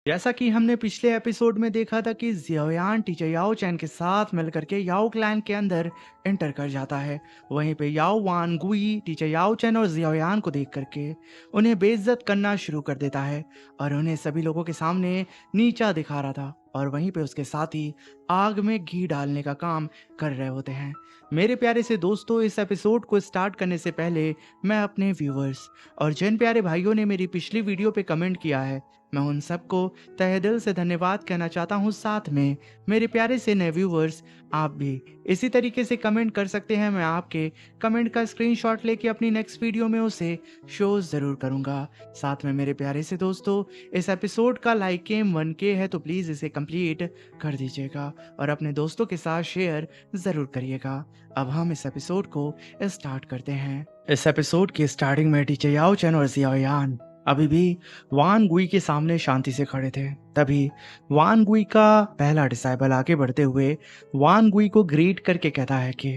जैसा कि हमने पिछले एपिसोड में देखा था कि जियाओयान टीचर याओ चैन के साथ मिलकर के याओ क्लैन के अंदर एंटर कर जाता है। वहीं पे याओ वान गुई टीचर याओ चैन और जियाओयान को देख करके उन्हें बेइज्जत करना शुरू कर देता है और उन्हें सभी लोगों के सामने नीचा दिखा रहा था। और वहीं पे उसके साथ ही आग में घी डालने का काम कर रहे होते हैं। मेरे प्यारे से दोस्तों, इस एपिसोड को स्टार्ट करने से पहले मैं अपने व्यूवर्स और जिन प्यारे भाइयों ने मेरी पिछली वीडियो पे कमेंट किया है, मैं उन सबको तहे दिल से धन्यवाद कहना चाहता हूँ। साथ में मेरे प्यारे से नए व्यूवर्स, आप भी इसी तरीके से कमेंट कर सकते हैं। मैं आपके कमेंट का स्क्रीनशॉट लेके अपनी नेक्स्ट वीडियो में उसे शो ज़रूर करूँगा। साथ में मेरे प्यारे से दोस्तों, इस एपिसोड का लाइक गेम 1K है तो प्लीज़ इसे कंप्लीट कर दीजिएगा और अपने दोस्तों के साथ शेयर ज़रूर करिएगा। अब हम इस एपिसोड को स्टार्ट करते हैं। इस एपिसोड की स्टार्टिंग में टीचर याओ चैन और जियाओयान अभी भी वान गुई के सामने शांति से खड़े थे। तभी वान गुई का पहला डिसाइबल आगे बढ़ते हुए वान गुई को ग्रीट करके कहता है कि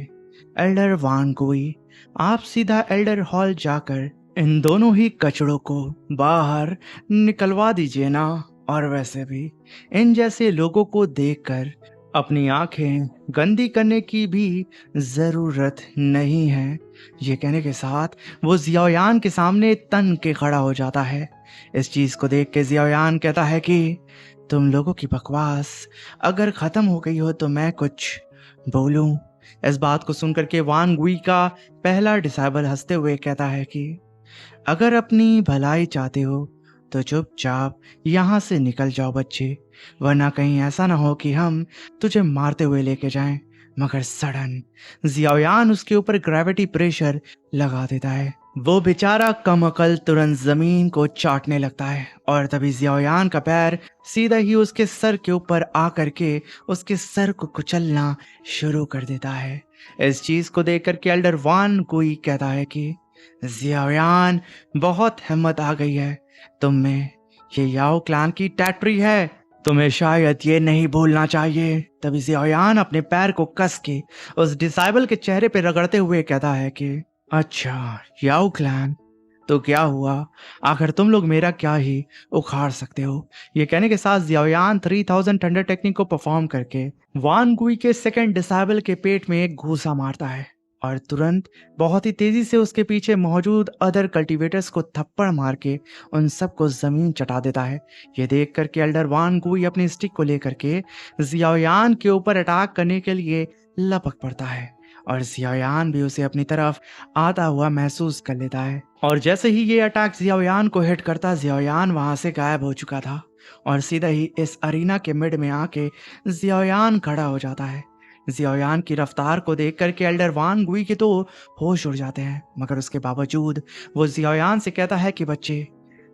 एल्डर वान गुई, आप सीधा एल्डर हॉल जाकर इन दोनों ही कचड़ों को बाहर निकलवा दीजिए ना। और वैसे भी इन जैसे लोगों को देखकर अपनी आंखें गंदी करने की भी जरूरत नहीं है। ये कहने के साथ वो जियाओयान के सामने तन के खड़ा हो जाता है। इस चीज को देख के जियाओयान कहता है कि तुम लोगों की बकवास अगर खत्म हो गई हो तो मैं कुछ बोलूं। इस बात को सुनकर के वान गुई का पहला डिसाइबल हंसते हुए कहता है कि अगर अपनी भलाई चाहते हो तो चुपचाप यहाँ से निकल जाओ बच्चे, वरना कहीं ऐसा ना हो कि हम तुझे मारते हुए लेके जाएं। मगर सडन जियाओयान उसके ऊपर ग्रेविटी प्रेशर लगा देता है। वो बेचारा कम अकल तुरंत जमीन को चाटने लगता है और तभी जियाओयान का पैर सीधा ही उसके सर के ऊपर आकर के उसके सर को कुचलना शुरू कर देता है। इस चीज को देख करके एल्डर वान कोई कहता है कि जियाओयान, बहुत हिम्मत आ गई है तुम में। ये याओ क्लान की टैटरी है, तुम्हें शायद ये नहीं भूलना चाहिए। तभी जियाओयान अपने पैर को कस के उस डिसाइबल के चेहरे पे रगड़ते हुए कहता है कि अच्छा याओ क्लैन, तो क्या हुआ, आखिर तुम लोग मेरा क्या ही उखाड़ सकते हो। ये कहने के साथ जियाओयान 3000 थंडर टेक्निक को परफॉर्म करके वान गुई के सेकंड डिसाइबल के पेट में एक घूसा मारता है और तुरंत बहुत ही तेजी से उसके पीछे मौजूद अदर कल्टीवेटर्स को थप्पड़ मार के उन सबको जमीन चटा देता है। ये देख करके एल्डर वान गुई अपनी स्टिक को लेकर के जियाओयान के ऊपर अटैक करने के लिए लपक पड़ता है और जियाओयान भी उसे अपनी तरफ आता हुआ महसूस कर लेता है। और जैसे ही ये अटैक जियाओयान को हिट करता, जियाओयान वहां से गायब हो चुका था और सीधा ही इस अरीना के मिड में आके जियाओयान खड़ा हो जाता है। जियाओयान की रफ्तार को देख करके एल्डर वान गुई के तो होश उड़ जाते हैं, मगर उसके बावजूद वो जियाओयान से कहता है कि बच्चे,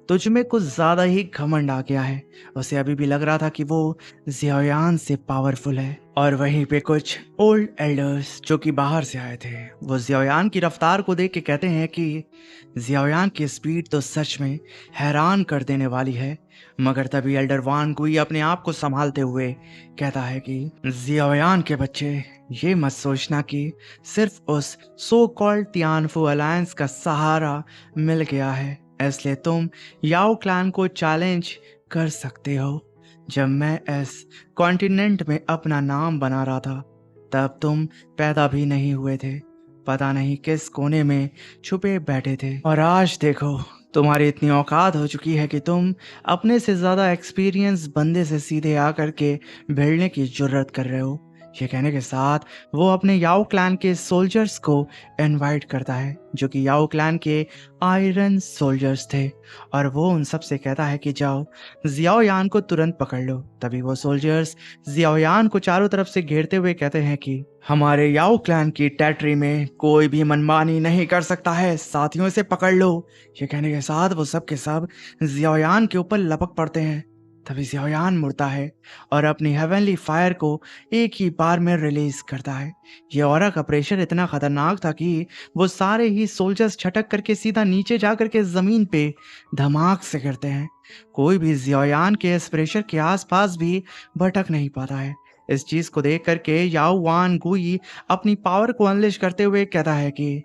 तुझ में कुछ ज्यादा ही घमंड आ गया है। उसे अभी भी लग रहा था कि वो जियाओयान से पावरफुल है। और वहीं पे कुछ ओल्ड एल्डर्स जो कि बाहर से आए थे, वो जियाओयान की रफ्तार को देख के कहते हैं कि जियाओयान की स्पीड तो सच में हैरान कर देने वाली है। मगर तभी एल्डर वान गुई अपने आप को संभालते हुए कहता है कि जियाओयान के बच्चे, ये मत सोचना कि सिर्फ उस सो कॉल्ड तियानफू अलायंस का सहारा मिल गया है इसलिए तुम याओ क्लैन को चैलेंज कर सकते हो। जब मैं इस कॉन्टिनेंट में अपना नाम बना रहा था तब तुम पैदा भी नहीं हुए थे, पता नहीं किस कोने में छुपे बैठे थे। और आज देखो, तुम्हारी इतनी औकात हो चुकी है कि तुम अपने से ज्यादा एक्सपीरियंस बंदे से सीधे आकर के भिड़ने की जुर्रत कर रहे हो। ये कहने के साथ वो अपने याओ क्लैन के सोल्जर्स को इनवाइट करता है जो कि याओ क्लैन के आयरन सोल्जर्स थे और वो उन सब से कहता है कि जाओ जियाओयान को तुरंत पकड़ लो। तभी वो सोल्जर्स जियाओयान को चारों तरफ से घेरते हुए कहते हैं कि हमारे याओ क्लैन की टेरिटरी में कोई भी मनमानी नहीं कर सकता है, साथियों से पकड़ लो। ये कहने के साथ वो सब के सब जियाओयान के ऊपर लपक पड़ते हैं। तभी जियाओयान मुड़ता है और अपनी हेवनली फायर को एक ही बार में रिलीज करता है। ये ऑरा का प्रेशर इतना खतरनाक था कि वो सारे ही सोल्जर्स छटक करके सीधा नीचे जा करके जमीन पे धमाक से गिरते हैं। कोई भी जियाओयान के इस प्रेशर के आसपास भी भटक नहीं पाता है। इस चीज को देख करके याओ वान गुई अपनी पावर को अनलिश करते हुए कहता है कि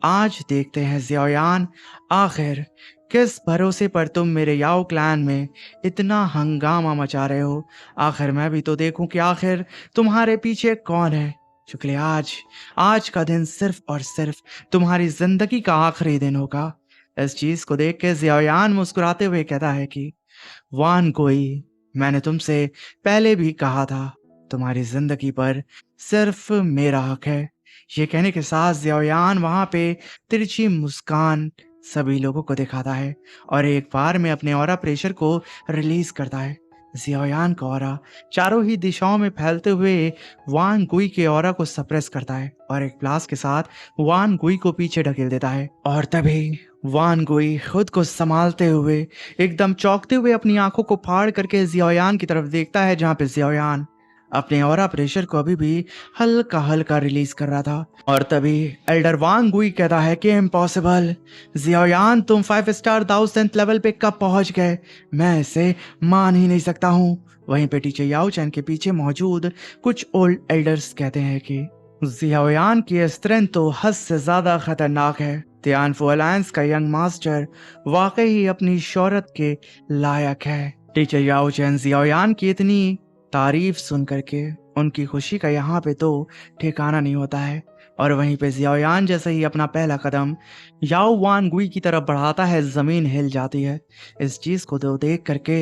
आज देखते हैं जियाओयान, आखिर किस भरोसे पर तुम मेरे याओ क्लैन में इतना हंगामा मचा रहे हो? आखिर मैं भी तो देखूं कि आखिर तुम्हारे पीछे कौन है। शुक्रिया, आज आज का दिन सिर्फ और सिर्फ तुम्हारी जिंदगी का आखिरी दिन होगा। इस चीज को देख के जियायान मुस्कुराते हुए कहता है कि वान कोई, मैंने तुमसे पहले भी कहा था, तुम्हारी जिंदगी पर सिर्फ मेरा हक है। ये कहने के साथ जियायान वहां पे तिरछी मुस्कान सभी लोगों को दिखाता है और एक बार में अपने ऑरा प्रेशर को रिलीज करता है। जियायान का ऑरा चारों ही दिशाओं में फैलते हुए वान गुई के ऑरा को सप्रेस करता है और एक ब्लास्ट के साथ वान गुई को पीछे ढकेल देता है। और तभी वान गुई खुद को संभालते हुए एकदम चौंकते हुए अपनी आंखों को फाड़ करके जियायान की तरफ देखता है, जहां पे जियायान अपने ऑरा प्रेशर को अभी भी हल्का हल्का रिलीज कर रहा था। और तभी एल्डर वांग गुई कहता है कि इम्पॉसिबल, जियायान तुम 5 स्टार 1000th लेवल पे कब पहुंच गए? मैं इसे मान ही नहीं सकता हूँ। वहीं पे टीचर याओ चैन के पीछे मौजूद कुछ ओल्ड एल्डर्स कहते हैं कि जियायान की स्ट्रेंथ तो हद से ज्यादा खतरनाक है। तियानफू अलायंस का यंग मास्टर वाकई ही अपनी शोहरत के लायक है। टीचर याओ चैन जियायान की इतनी तारीफ सुन करके उनकी खुशी का यहाँ पे तो ठिकाना नहीं होता है। और वहीं पे जियायान जैसे ही अपना पहला कदम याओ वान गुई की तरफ बढ़ाता है, जमीन हिल जाती है। इस चीज को तो देख करके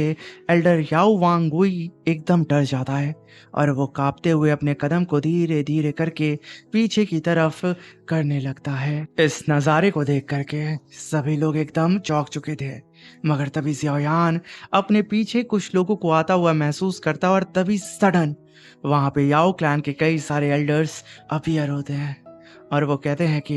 एल्डर याओ वान गुई एकदम डर जाता है और वो कांपते हुए अपने कदम को धीरे धीरे करके पीछे की तरफ करने लगता है। इस नज़ारे को देख करके सभी लोग एकदम चौंक चुके थे, मगर तभी जियायान अपने पीछे कुछ लोगों को आता हुआ महसूस करता और तभी सडन वहां पे याओ क्लैन के कई सारे एल्डर्स अपीयर होते हैं और वो कहते हैं कि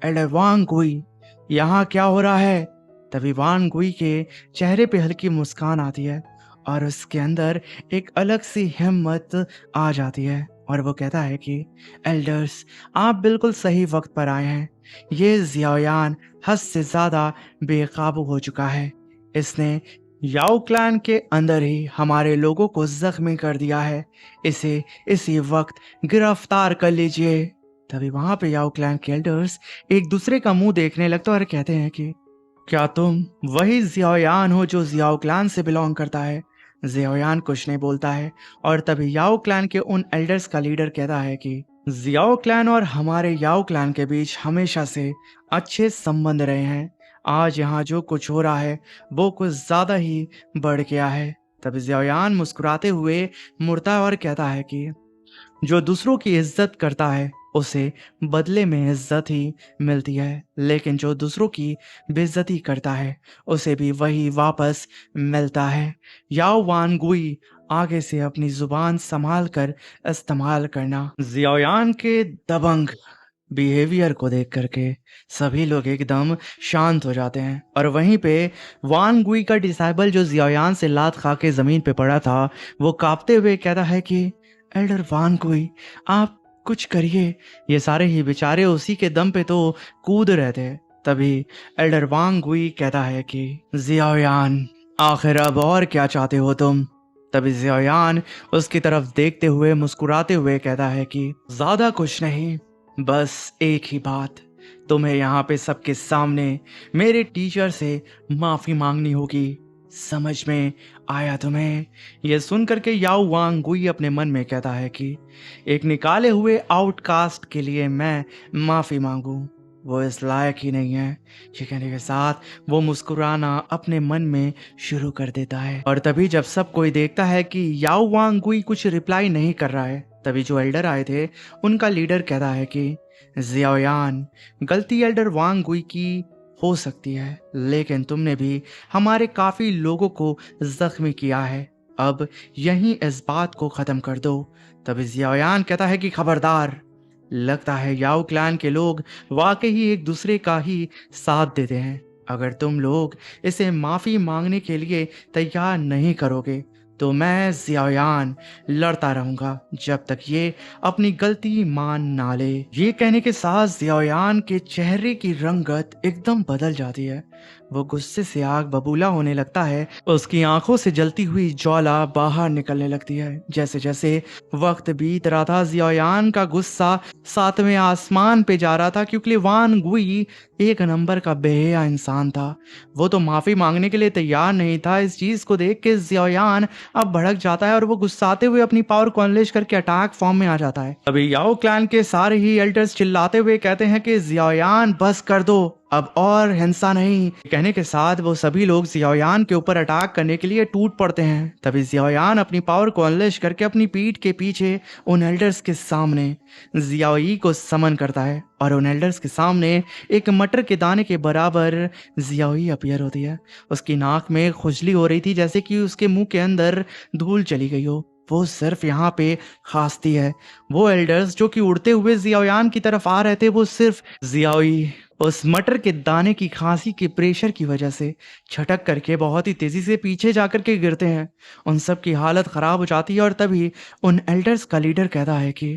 एल्डर वांग गुई, यहाँ क्या हो रहा है? तभी वांग गुई के चेहरे पे हल्की मुस्कान आती है और उसके अंदर एक अलग सी हिम्मत आ जाती है और वो कहता है कि एल्डर्स, आप बिल्कुल सही वक्त पर आए हैं। ये जियायान हद से ज्यादा बेकाबू हो चुका है। इसने याओ क्लैन के अंदर ही हमारे लोगों को जख्मी कर दिया है। इसे इसी वक्त गिरफ्तार कर लीजिए। तभी वहां पे याओ क्लैन के एल्डर्स एक दूसरे का मुंह देखने लगते और कहते हैं कि क्या तुम वही जियायान हो जो जियाओ क्लैन से बिलोंग करता है? जियायान कुछ नहीं बोलता है और तभी याओ क्लैन के उन एल्डर्स का लीडर कहता है कि जियाओ क्लैन और हमारे याओ क्लैन के बीच हमेशा से अच्छे संबंध रहे हैं। आज यहाँ जो कुछ हो रहा है वो कुछ ज्यादा ही बढ़ गया है। तभी जियायान मुस्कुराते हुए मुड़ता है और कहता है कि जो दूसरों की इज्जत करता है उसे बदले में इज्जत ही मिलती है, लेकिन जो दूसरों की बेइज्जती करता है उसे भी वही वापस मिलता है। याओ वान गुई, आगे से अपनी जुबान संभाल कर इस्तेमाल करना। जियायान के दबंग बिहेवियर को देख करके सभी लोग एकदम शांत हो जाते हैं और वहीं पे वान गुई का डिसाइबल जो जियायान से लात खा के जमीन पे पड़ा था, वो कांपते हुए कहता है कि एल्डर वान गुई, आप कुछ करिए। ये सारे ही बेचारे उसी के दम पे तो कूद रहे थे। तभी एल्डर वान गुई कहता है कि जियायान, आखिर अब और क्या चाहते हो तुम? तभी जियायान उसकी तरफ देखते हुए मुस्कुराते हुए कहता है कि ज्यादा कुछ नहीं, बस एक ही बात, तुम्हें यहाँ पे सबके सामने मेरे टीचर से माफी मांगनी होगी। समझ में आया तुम्हें? यह सुन करके याओ वांग गुई अपने मन में कहता है कि एक निकाले हुए आउटकास्ट के लिए मैं माफी मांगू, वो इस लायक ही नहीं है। ये कहने के साथ वो मुस्कुराना अपने मन में शुरू कर देता है और तभी जब सब कोई देखता है कि याओ वांग गुई कुछ रिप्लाई नहीं कर रहा है, तभी जो एल्डर आए थे उनका लीडर कहता है कि जियायान, गलती एल्डर वांग गुई की हो सकती है, लेकिन तुमने भी हमारे काफी लोगों को जख्मी किया है। अब यहीं इस बात को खत्म कर दो। तभी जियायान कहता है कि खबरदार, लगता है याओ क्लैन के लोग वाकई ही एक दूसरे का ही साथ देते हैं। अगर तुम लोग इसे माफी मांगने के लिए तैयार नहीं करोगे तो मैं जियायान लड़ता रहूंगा जब तक ये अपनी गलती मान ना ले। ये कहने के साथ जियायान के चेहरे की रंगत एकदम बदल जाती है वो गुस्से से आग बबूला होने लगता है। उसकी आंखों से जलती हुई ज्वाला बाहर निकलने लगती है। जैसे जैसे वक्त बीत रहा था, जियायान का गुस्सा सातवें आसमान पे जा रहा था, क्योंकि वान गुई एक नंबर का बेहया इंसान था। वो तो माफी मांगने के लिए तैयार नहीं था। इस चीज को देख के जियायान अब भड़क जाता है और वो गुस्साते हुए अपनी पावर को अनलेश करके अटैक फॉर्म में आ जाता है। अभी याओ क्लैन के सारे ही एल्डर्स चिल्लाते हुए कहते हैं कि जियायान बस कर दो, अब और हिंसा नहीं। कहने के साथ वो सभी लोग जियायान के ऊपर अटैक करने के लिए टूट पड़ते हैं। तभी जियायान अपनी पावर को अनलेश करके अपनी पीठ के पीछे उन एल्डर्स के सामने जियाई को समन करता है और उन एल्डर्स के सामने एक मटर के दाने के बराबर जियाई अपीयर होती है। उसकी नाक में खुजली हो रही थी, जैसे कि उसके मुंह के अंदर धूल चली गई हो। वो सिर्फ यहाँ पे खांसती है। वो एल्डर्स जो कि उड़ते हुए जियायान की तरफ आ रहे थे, वो सिर्फ जियाई उस मटर के दाने की खांसी के प्रेशर की वजह से छटक करके बहुत ही तेजी से पीछे जाकर के गिरते हैं। उन सब की हालत खराब हो जाती है और तभी उन एल्डर्स का लीडर कहता है कि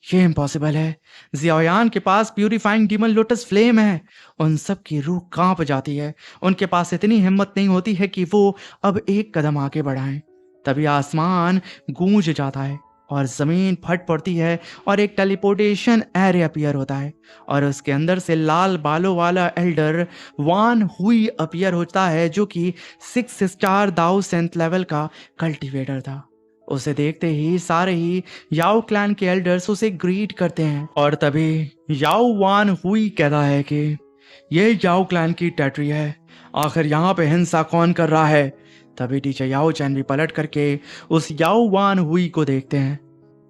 ये इम्पॉसिबल है, जियायान के पास प्यूरिफाइंग डीमन लोटस फ्लेम है। उन सब की रूह कांप जाती है। उनके पास इतनी हिम्मत नहीं होती है कि वो अब एक कदम आगे बढ़ाएं। तभी आसमान गूंज जाता है और जमीन फट पड़ती है और एक टेलीपोर्टेशन एरे अपीयर होता है और उसके अंदर से लाल बालों वाला एल्डर वान हुई अपीयर होता है, जो कि 6 स्टार दाऊ सेंथ लेवल का कल्टीवेटर था। उसे देखते ही सारे ही याओ क्लैन के एल्डर्स उसे ग्रीट करते हैं और तभी याओ वान हुई कहता है कि ये याओ क्लैन की टेरिटरी है, आखिर यहाँ पे हिंसा कौन कर रहा है। तभी टीचर याओ चैन भी पलट करके उस याओ वान हुई को देखते हैं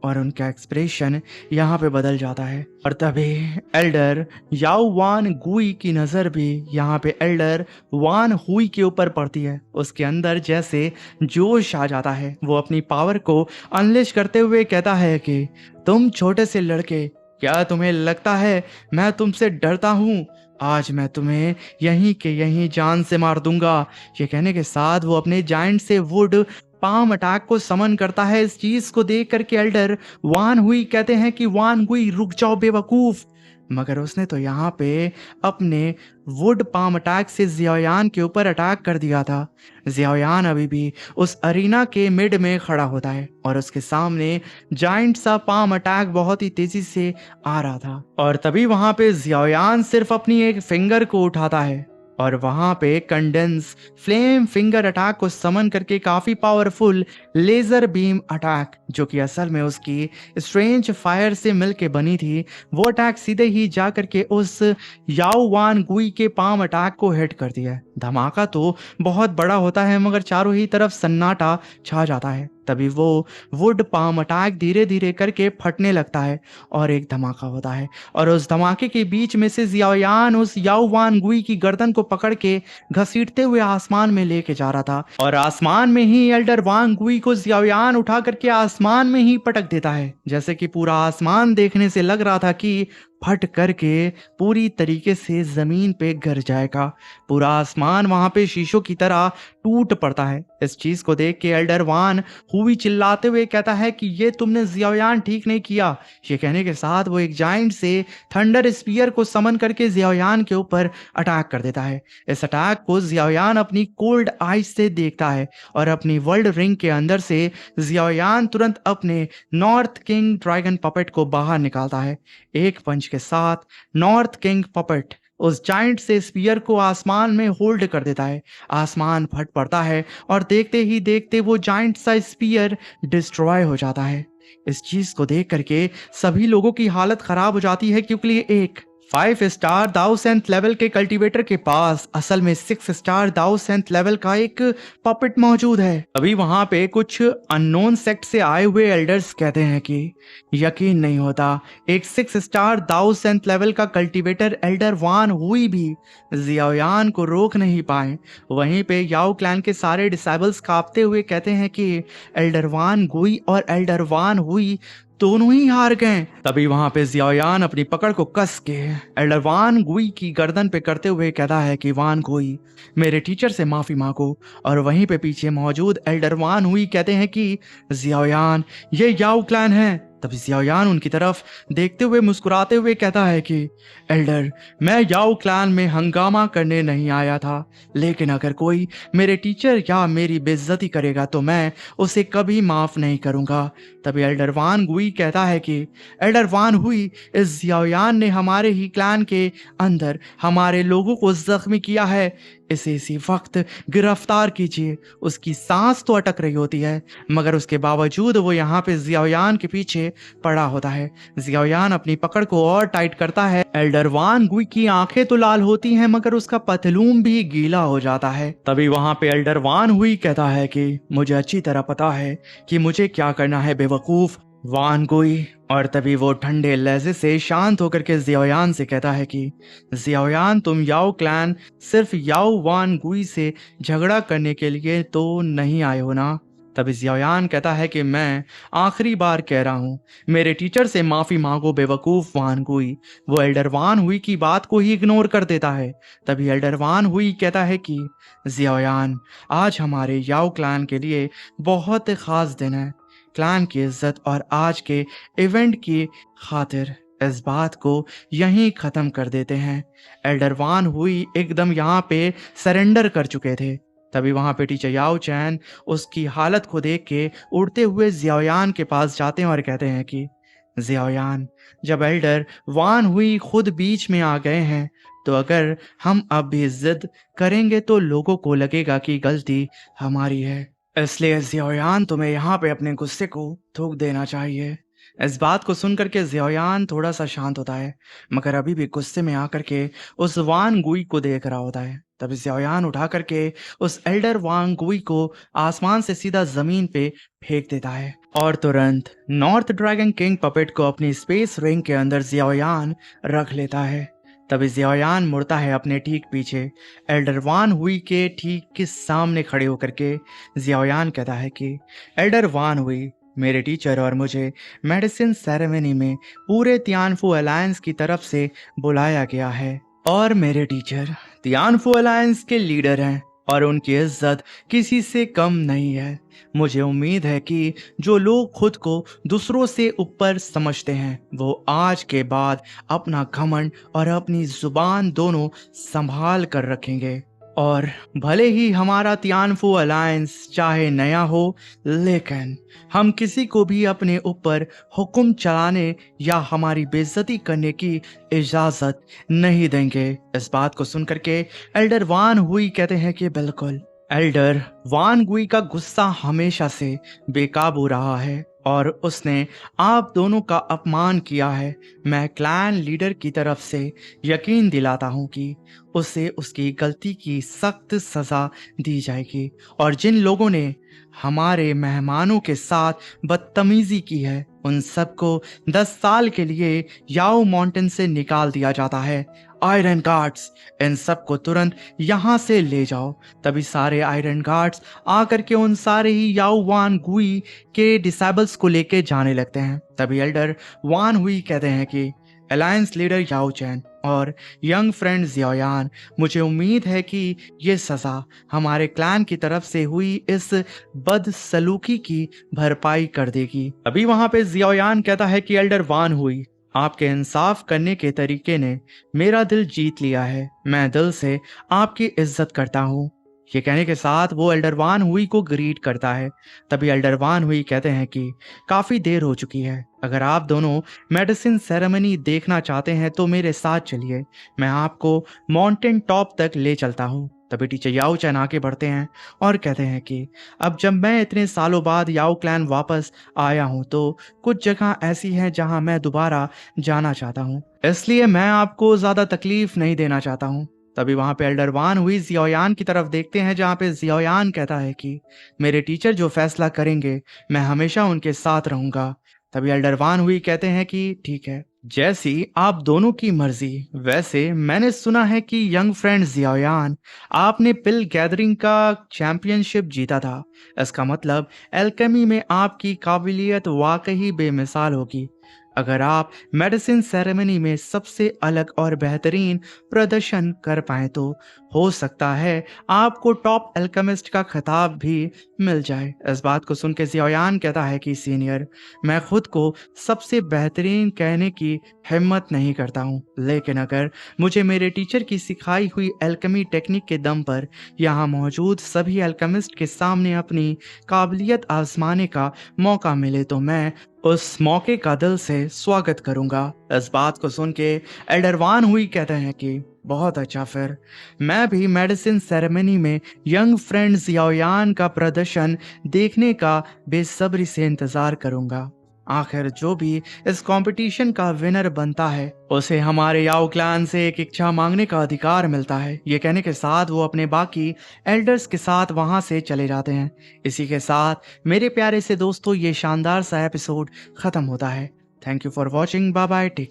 और उनका एक्सप्रेशन यहाँ पे बदल जाता है और तभी एल्डर याओ वान गुई की नज़र भी यहाँ पे एल्डर वान हुई के ऊपर पड़ती है। उसके अंदर जैसे जोश आ जाता है। वो अपनी पावर को अनलेश करते हुए कहता है कि तुम छोटे से लड़के, क्या तुम्हें लगता है मैं तुमसे डरता हूँ? आज मैं तुम्हें यहीं के यहीं जान से मार दूंगा। ये कहने के साथ वो अपने जाइंट से वुड पाम अटैक को समन करता है। इस चीज को देख करके एल्डर वान हुई कहते हैं कि वान हुई रुक जाओ बेवकूफ, मगर उसने तो यहाँ पे अपने वुड पाम अटैक से जियायान के ऊपर अटैक कर दिया था। जियायान अभी भी उस अरीना के मिड में खड़ा होता है और उसके सामने जाइंट सा पाम अटैक बहुत ही तेजी से आ रहा था और तभी वहां पे जियायान सिर्फ अपनी एक फिंगर को उठाता है और वहां पे कंडेंस फ्लेम फिंगर अटैक को समन करके काफी पावरफुल लेजर बीम अटैक, जो कि असल में उसकी स्ट्रेंज फायर से मिलके बनी थी, वो अटैक सीधे ही जा करके उस याओ वान गुई के पाम अटैक को हिट कर दिया। धमाका तो बहुत बड़ा होता है मगर चारों ही तरफ सन्नाटा छा जाता है। तभी वो वुड पाम अटैक धीरे धीरे करके फटने लगता है और एक धमाका होता है और उस धमाके के बीच में से जियायान उस याओ वान गुई की गर्दन को पकड़ के घसीटते हुए आसमान में लेके जा रहा था और आसमान में ही एल्डर वान गुई को जियायान उठा करके आसमान में ही पटक देता है। जैसे कि पूरा आसमान देखने से लग रहा था कि फट करके पूरी तरीके से जमीन पे गिर जाएगा। पूरा आसमान वहां पे शीशों की तरह टूट पड़ता है। इस चीज को देख के एल्डर वान हुई चिल्लाते हुए कहता है कि ये तुमने जियायान ठीक नहीं किया। ये कहने के साथ वो एक जाइंट से थंडर स्पीयर को समन करके जियायान के ऊपर अटैक कर देता है। इस अटैक को जियायान अपनी कोल्ड आइज से देखता है और अपनी वर्ल्ड रिंग के अंदर से जियायान तुरंत अपने नॉर्थ किंग ड्रैगन पपेट को बाहर निकालता है। एक पंच के साथ नॉर्थ किंग पपेट उस जाइंट से स्पीयर को आसमान में होल्ड कर देता है। आसमान फट पड़ता है और देखते ही देखते वो जाइंट सा स्पीयर डिस्ट्रॉय हो जाता है। इस चीज को देख करके सभी लोगों की हालत खराब हो जाती है, क्योंकि एक 5 स्टार दाऊ सेंथ लेवल के कल्टीवेटर के पास असल में 6 स्टार दाऊ सेंथ लेवल का एक पपेट मौजूद है। अभी वहां पे कुछ अननोन सेक्ट से आए हुए एल्डर्स कहते हैं कि यकीन नहीं होता, एक 6 स्टार दाऊ सेंथ लेवल का कल्टीवेटर एल्डर वान हुई भी जियायान को रोक नहीं पाए। वहीं पे याओ क्लैन के सारे डिसेबल्स कांपते हुए कहते हैं कि एल्डर वान गुई और एल्डर वान हुई दोनों ही हार गए। तभी वहां पे जियायान अपनी पकड़ को कस के एल्डर वान गुई की गर्दन पे करते हुए कहता है कि वान गुई, मेरे टीचर से माफी मांगो। और वहीं पे पीछे मौजूद एल्डर वान हुई कहते हैं कि जियायान, ये याओ क्लैन है। तभी जियाओयान उनकी तरफ देखते हुए मुस्कुराते हुए कहता है कि एल्डर, मैं याओ क्लैन में हंगामा करने नहीं आया था, लेकिन अगर कोई मेरे टीचर या मेरी बेइज्जती करेगा तो मैं उसे कभी माफ नहीं करूंगा। तभी एल्डर वान गुई कहता है कि एल्डर वान हुई, इस जियाओयान ने हमारे ही क्लैन के अंदर हमारे लोगों को जख्मी किया है, इसे इसी वक्त गिरफ्तार कीजिए। उसकी सांस तो अटक रही होती है, मगर उसके बावजूद वो यहाँ पे जियाओयान के पीछे पड़ा होता है। जियाओयान अपनी पकड़ को और टाइट करता है। एल्डर वान गुई की आंखें तो लाल होती हैं, मगर उसका पतलून भी गीला हो जाता है। तभी वहां पे एल्डर वान हुई कहता है कि मुझे अच्छी तरह पता है कि मुझे क्या करना है बेवकूफ वान गुई। और तभी वो ठंडे लहजे से शांत होकर के जियाओयान से कहता है कि जियाओयान, तुम याओ क्लैन सिर्फ याओ वान गुई से झगड़ा करने के लिए तो नहीं आए हो ना। तभी जियाओयान कहता है कि मैं आखिरी बार कह रहा हूँ, मेरे टीचर से माफी मांगो बेवकूफ वान गुई। वो एल्डर वान हुई की बात को ही इग्नोर कर देता है। तभी एल्डर वान हुई कहता है कि जियाओयान, आज हमारे याओ क्लैन के लिए बहुत खास दिन है। क्लैन की इज्जत और आज के इवेंट की खातिर इस बात को यहीं खत्म कर देते हैं। एल्डर वान हुई एकदम यहाँ पे सरेंडर कर चुके थे। तभी वहां पे टीचर याओ चैन उसकी हालत को देख के उड़ते हुए जियाओयान के पास जाते हैं और कहते हैं कि जियाओयान, जब एल्डर वान हुई खुद बीच में आ गए हैं तो अगर हम अब भी जिद करेंगे तो लोगों को लगेगा कि गलती हमारी है। इसलिए जियाओयान, तुम्हें यहाँ पे अपने गुस्से को थूक देना चाहिए। इस बात को सुनकर के जियाओयान थोड़ा सा शांत होता है, मगर अभी भी गुस्से में आकर के उस वान गुई को देख रहा होता है। तभी जियाओयान उठा करके उस एल्डर वान गुई को आसमान से सीधा जमीन पे फेंक देता है और तुरंत नॉर्थ ड्रैगन किंग पपेट को अपनी स्पेस रिंग के अंदर जियाओयान रख लेता है। तभी जियाओयान मुड़ता है अपने ठीक पीछे, एल्डर वान हुई के ठीक के सामने खड़े होकर के जियाओयान कहता है कि एल्डर वान हुई, मेरे टीचर और मुझे मेडिसिन सेरेमनी में पूरे तियानफू अलायंस की तरफ से बुलाया गया है और मेरे टीचर तियानफू अलायंस के लीडर हैं और उनकी इज्जत किसी से कम नहीं है। मुझे उम्मीद है कि जो लोग खुद को दूसरों से ऊपर समझते हैं वो आज के बाद अपना घमंड और अपनी जुबान दोनों संभाल कर रखेंगे। और भले ही हमारा तियानफू अलायंस चाहे नया हो, लेकिन हम किसी को भी अपने ऊपर हुक्म चलाने या हमारी बेइज्जती करने की इजाजत नहीं देंगे। इस बात को सुनकर के एल्डर वान हुई कहते हैं कि बिल्कुल। एल्डर वान गुई का गुस्सा हमेशा से बेकाबू रहा है और उसने आप दोनों का अपमान किया है। मैं क्लैन लीडर की तरफ से यकीन दिलाता हूं कि उसे उसकी गलती की सख्त सजा दी जाएगी और जिन लोगों ने हमारे मेहमानों के साथ बदतमीजी की है उन सबको 10 साल के लिए याओ माउंटेन से निकाल दिया जाता है। आयरन गार्ड्स, इन सबको तुरंत यहाँ से ले जाओ। तभी सारे आयरन गार्ड्स आकर के उन सारे ही याओ वान गुई के डिसेबल्स को लेके जाने लगते हैं। तभी एल्डर वान हुई कहते हैं कि अलायंस लीडर याओ चैन और यंग फ्रेंड जियाओयान, मुझे उम्मीद है कि ये सज़ा हमारे क्लैन की तरफ से हुई इस बदसलूकी की भरपाई कर देगी। अभी वहां पे जियाओयान कहता है कि एल्डर वान हुई, आपके इंसाफ करने के तरीके ने मेरा दिल जीत लिया है। मैं दिल से आपकी इज्जत करता हूँ। ये कहने के साथ वो एल्डर वान हुई को ग्रीट करता है। तभी एल्डर वान हुई कहते हैं कि काफ़ी देर हो चुकी है, अगर आप दोनों मेडिसिन सेरेमनी देखना चाहते हैं तो मेरे साथ चलिए, मैं आपको माउंटेन टॉप तक ले चलता हूँ। तभी टीचर याओ चैन आके बढ़ते हैं और कहते हैं कि अब जब मैं इतने सालों बाद याओ क्लैन वापस आया हूँ तो कुछ जगह ऐसी हैं जहाँ मैं दोबारा जाना चाहता हूँ, इसलिए मैं आपको ज़्यादा तकलीफ नहीं देना चाहता हूँ। तभी वहां पे एल्डर वान हुई जियाओयान की तरफ देखते हैं, जहाँ पे जियाओयान कहता है कि मेरे टीचर जो फैसला करेंगे मैं हमेशा उनके साथ रहूंगा। तभी एल्डर वान हुई कहते हैं कि ठीक है, जैसी आप दोनों की मर्जी। वैसे मैंने सुना है कि यंग फ्रेंड जियाओयान, आपने पिल गैदरिंग का चैंपियनशिप जीता था। इसका मतलब एल्केमी में आपकी काबिलियत वाकई बेमिसाल होगी। अगर आप मेडिसिन सेरेमनी में सबसे अलग और बेहतरीन प्रदर्शन कर पाएं तो हो सकता है आपको टॉप अल्केमिस्ट का खिताब भी मिल जाए। इस बात को सुन के ज़ियाओयान कहता है कि सीनियर, मैं खुद को सबसे बेहतरीन कहने की हिम्मत नहीं करता हूँ, लेकिन अगर मुझे मेरे टीचर की सिखाई हुई अल्केमी टेक्निक के दम पर यहाँ मौजूद सभी अल्केमिस्ट के सामने अपनी काबिलियत आजमाने का मौका मिले तो मैं उस मौके का दिल से स्वागत करूंगा। इस बात को सुन के एल्डरवान हुई कहते हैं कि बहुत अच्छा, फिर मैं भी मेडिसिन सेरेमनी में यंग फ्रेंड जियाओयान का प्रदर्शन देखने का बेसब्री से इंतजार करूंगा। आखिर जो भी इस कंपटीशन का विनर बनता है उसे हमारे याओ क्लैन से एक इच्छा मांगने का अधिकार मिलता है। ये कहने के साथ वो अपने बाकी एल्डर्स के साथ वहां से चले जाते हैं। इसी के साथ मेरे प्यारे से दोस्तों ये शानदार सा एपिसोड खत्म होता है। Thank you for watching. Bye bye, take